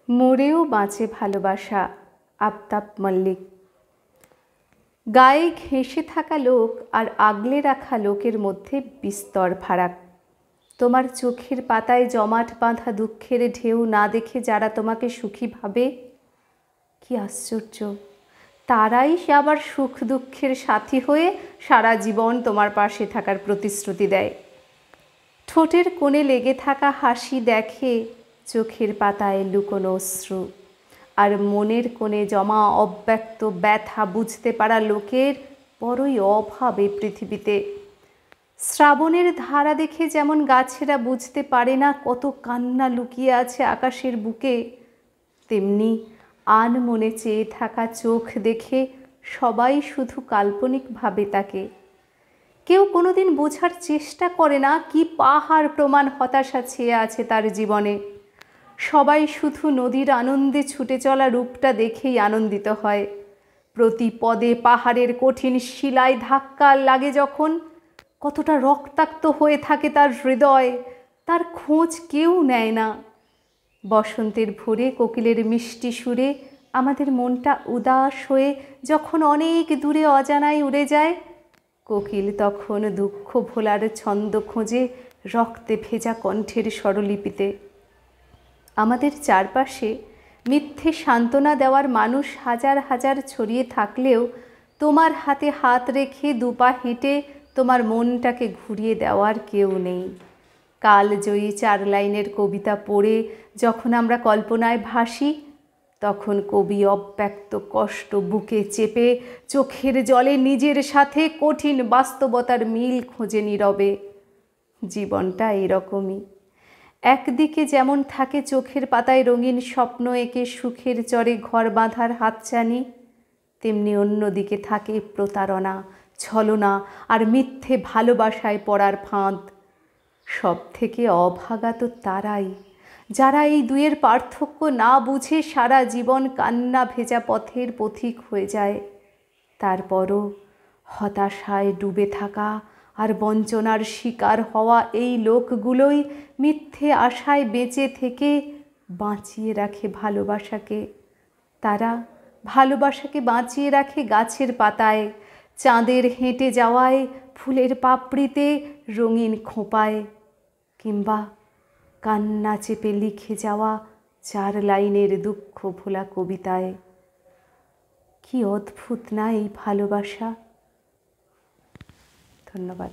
মরেও বাঁচে ভালোবাসা। আফতাব মল্লিক। গায়ে ঘেঁষে থাকা লোক আর আগলে রাখা লোকের মধ্যে বিস্তর ফারাক। তোমার চোখের পাতায় জমাট বাঁধা দুঃখের ঢেউ না দেখে যারা তোমাকে সুখী ভাবে, কি আশ্চর্য, তারাই আবার সুখ দুঃখের সাথী হয়ে সারা জীবন তোমার পাশে থাকার প্রতিশ্রুতি দেয়। ঠোঁটের কোণে লেগে থাকা হাসি দেখে চোখের পাতায় লুকোনো অশ্রু, আর মনের কোণে জমা অব্যক্ত ব্যথা বুঝতে পারা লোকের বড়ই অভাব এই পৃথিবীতে। শ্রাবণের ধারা দেখে যেমন গাছেরা বুঝতে পারে না কত কান্না লুকিয়ে আছে আকাশের বুকে, তেমনি আনমনে চেয়ে থাকা চোখ দেখে সবাই শুধু কাল্পনিক ভাবে তাকে। কেউ কোনোদিন বোঝার চেষ্টা করে না কি পাহাড় প্রমাণ হতাশা ছেয়ে আছে তার জীবনে। সবাই শুধু নদীর আনন্দে ছুটে চলা রূপটা দেখেই আনন্দিত হয়। প্রতি পদে পাহাড়ের কঠিন শিলায় ধাক্কা লাগে যখন, কতটা রক্তাক্ত হয়ে থাকে তার হৃদয়, তার খোঁজ কেউ নেয় না। বসন্তের ভোরে কোকিলের মিষ্টি সুরে আমাদের মনটা উদাস হয়ে যখন অনেক দূরে অজানায় উড়ে যায়, কোকিল তখন দুঃখ ভোলার ছন্দ খোঁজে রক্তে ভেজা কণ্ঠের স্বরলিপিতে। আমাদের চারপাশে মিথ্যে সান্ত্বনা দেওয়ার মানুষ হাজার হাজার ছড়িয়ে থাকলেও তোমার হাতে হাত রেখে দুপা হেঁটে তোমার মনটাকে ঘুরিয়ে দেওয়ার কেউ নেই। কালজয়ী 4 লাইনের কবিতা পড়ে যখন আমরা কল্পনায় ভাসি, তখন কবি অব্যক্ত কষ্ট বুকে চেপে চোখের জলে নিজের সাথে কঠিন বাস্তবতার মিল খোঁজে নীরবে। জীবনটা এরকমই। একদিকে যেমন থাকে চোখের পাতায় রঙিন স্বপ্ন এঁকে সুখের চরে ঘর বাঁধার হাতছানি, তেমনি অন্যদিকে থাকে প্রতারণা, ছলনা আর মিথ্যে ভালোবাসায় পড়ার ফাঁদ। সব থেকে অভাগা তো তারাই যারা এই দুয়ের পার্থক্য না বুঝে সারা জীবন কান্না ভেজা পথের পথিক হয়ে যায়। তারপরও হতাশায় ডুবে থাকা আর বঞ্চনার শিকার হওয়া এই লোকগুলোই মিথ্যে আশায় বেঁচে থেকে বাঁচিয়ে রাখে ভালোবাসাকে। তারা ভালোবাসাকে বাঁচিয়ে রাখে গাছের পাতায়, চাঁদের হেঁটে যাওয়ায়, ফুলের পাপড়িতে, রঙিন খোঁপায়, কিংবা কান্না চেপে লিখে যাওয়া 4 লাইনের দুঃখ ভোলা কবিতায়। কি অদ্ভুত না এই ভালোবাসা। ধন্যবাদ।